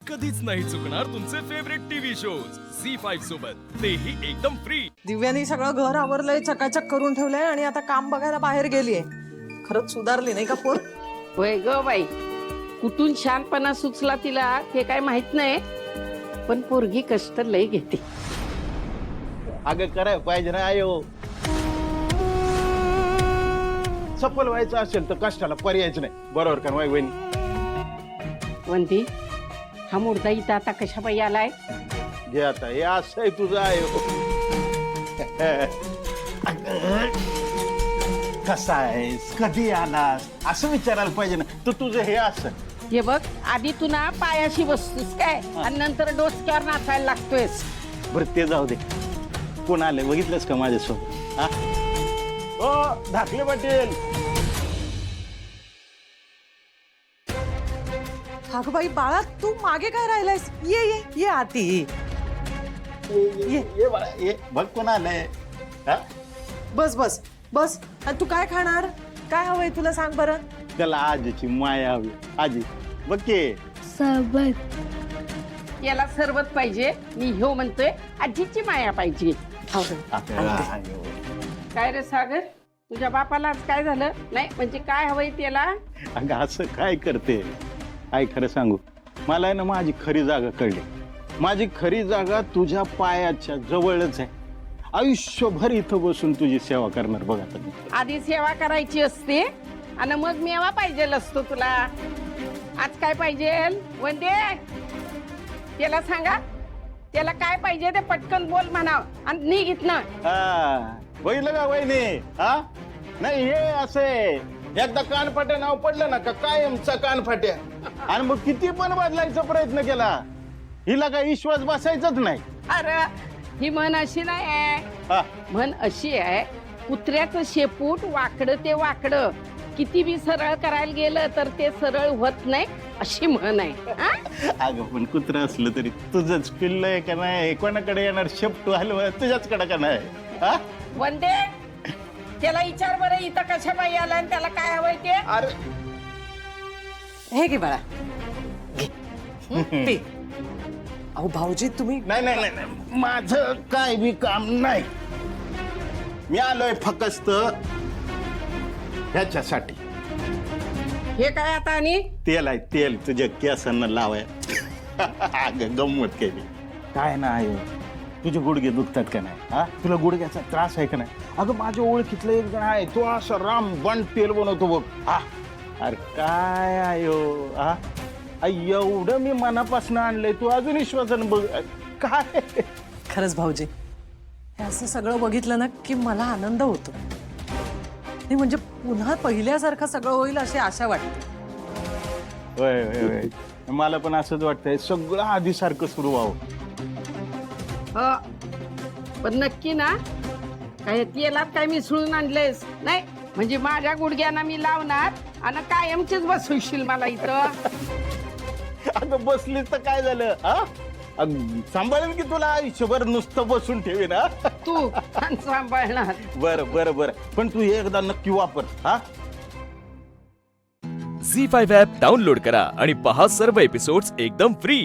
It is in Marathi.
कधीच नाही चुकणार तुमचे फेवरेट टीव्ही शोज झी5 सोबत, तेही एकदम फ्री। दिव्यानी सगळं घर आवरलंय, चकाचक करून ठेवलंय आणि आता काम बघायला बाहेर गेलीये। खरंच सुधारली नाही का पोर? होय ग बाई, कुठून शानपणा सुचला तिला हे काय माहित नाही, पण पोरगी कष्ट लय घेते। अगं कराय पाहिजे ना आयो, सफल व्हायचं असेल तर कष्टाला पर्यायच नाही, बरोबर का नाही वहिनी? वंती, हा मुर्दा इथं आता कशा बाई आलाय? घे आता, हे असं आहे तुझं आयो। कसा आहेस, कधी आलास असं विचारायला पाहिजे ना, तर तुझं हे असं। हे बघ, आधी तू ना पायाशी बसतोस काय आणि नंतर डोसक्यावर नाचायला लागतोयस। बरं ते जाऊ दे, कोण आले बघितलंस का माझ्यासोबत? हा हो धाकले पाटील। अगं बाई बाळा, तू मागे काय राहिलायस? ये ये ये आती ये बाळा ये, बघ कोण आलंय। हा बस बस बस। आणि तू काय खाणार? काय हवंय तुला सांग बरं? त्याला आजीची माया हवी। आजी बघ की, याला सरबत पाहिजे, मी हो म्हणतोय आजीची माया पाहिजे। काय रे सागर, तुझ्या बापाला आज काय झालं? नाही म्हणजे काय हवंय त्याला? अगं असं काय करते? काय खरं सांगू, मला आहे ना माझी खरी जागा कळली। माझी खरी जागा तुझ्या पायाच्या जवळच आहे। आयुष्यभर इथं बसून तुझी सेवा करणार बघ आता। आधी सेवा करायची असते आणि मग मेवा पाहिजे असतो तुला। आज काय पाहिजे वंदे? त्याला सांगा, त्याला काय पाहिजे ते पटकन बोल म्हणाव आणि निघित ना। बघितलं का वहिनी? हा नाही हे असे एकदा कानफाट्या नाव पडलं ना का कायमचा कानफाट्या, आणि मग किती पण बदलायचा प्रयत्न केला, हिला काही विश्वास बसायचाच नाही। अरे ही म्हण अशी नाही आहे, हा म्हण अशी आहे, कुत्र्याचं शेपूट वाकडं ते वाकडं, किती बी सरळ करायला गेलं तर ते सरळ होत नाही, अशी म्हण आहे। हा? अगं पण कुत्रा असलं तरी तुझंच पिल्ल आहे का नाही? कोणाकडे येणार शेपटू हलवा तुझ्याचकडे का नाही? हा वंदे, त्याला विचार बरं इथं कशा बाई आला आणि त्याला काय हवंय ते? अरे हे घे बाळा, घे. पी. अहो भाऊजी तुम्ही नाही नाही नाही नाही, माझं काय बी काम नाही। मी आलोय फक्त ह्याच्यासाठी। हे काय आता? आणि तेल आहे तेल, तुझ्या केसांना लावाय। अगं गंमत केली काय ना आहे, तुझे गुडघे दुखतात का नाही? हा तुला गुडघ्याचा त्रास आहे का नाही? अगं माझ्या ओळखीतलं एक जण आहे, तो असं रामबन तेल बनवतो बघ। हा अरे काय आयो, हा एवढं मी मनापासून आणलंय, तू अजून विश्वासानं बघ काय? खरंच भाऊजी, हे असं सगळं बघितलं ना की मला आनंद होतो। नाही म्हणजे पुन्हा पहिल्यासारखं सगळं होईल अशी आशा वाटते। होय होय होय, मला पण असंच वाटतंय, सगळं आधीसारखं सुरू व्हावं। पण नक्की ना, काय तेलात काय मिसळून आणलेस? नाही म्हणजे माझ्या गुडघ्यांना मी लावणार आणि कायमचीच बसवशील मला इथं? अगं बसलीस तर काय झालं? हा सांभाळेल की तुला आयुष्यभर, नुसतं बसून ठेवी ना तू सांभाळणार? बरं बरं बरं, पण तू हे एकदा नक्की वापर। हा झी5 ॲप डाउनलोड करा आणि पहा सर्व एपिसोड्स एकदम फ्री।